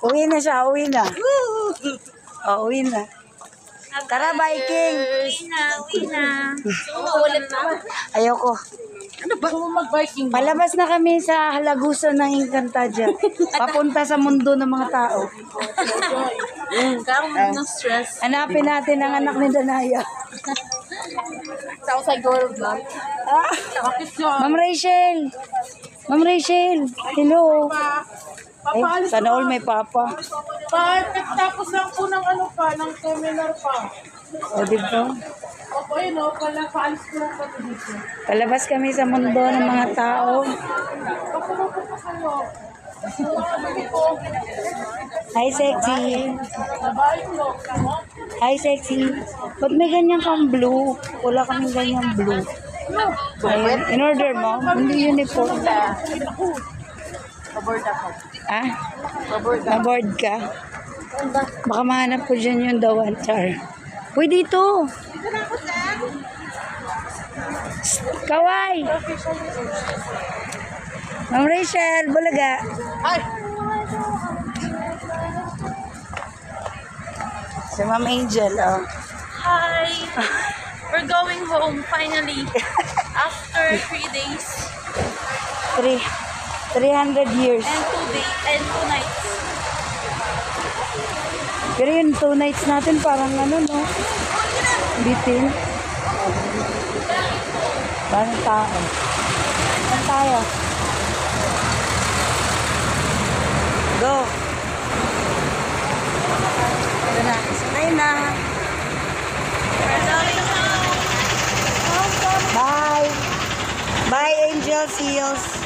Uwi na siya, uwi na. Oh, uwi na. Tara, biking. Uwi na. Ulit na. Ayoko. Ano ba? Mag-biking. Palabas na kami sa halagusan ng Encantadia. Papunta sa mundo ng mga tao. Karoon ng stress. Hanapin natin ang anak ni Danaya. Sa outside door vlog. Ah, Bakit yun? Ma'am Rachel. Ma'am Rachel. Hello. Ay, sana all may papa. Tapos lang po ng ano pa, ng seminar pa. O, diba? Opo, yun o, paalis ko lang pa dito. Palabas kami sa mundo ng mga tao. Ako mo po kayo. Hi, sexy. Babae ko. Hi, sexy. Ba't may ganyan kang blue? Wala kaming ganyan blue. Ayun, in order mo? Hindi uniform. Paboard ako. Ah? Na-board ka? Baka mahanap ko dyan yung dawan, Char. Uy, dito. Kaway. Ma'am Rachel, bulaga. Ay! Si Ma'am Angel, oh. Hi! We're going home finally after 3 days 300 years. and 2 nights. Pero yung 2 nights natin parang ano, no? Bitin. Parang tao. Saan tayo? Go! Ito na. Sakay na. Bye! Bye, Angel. See you.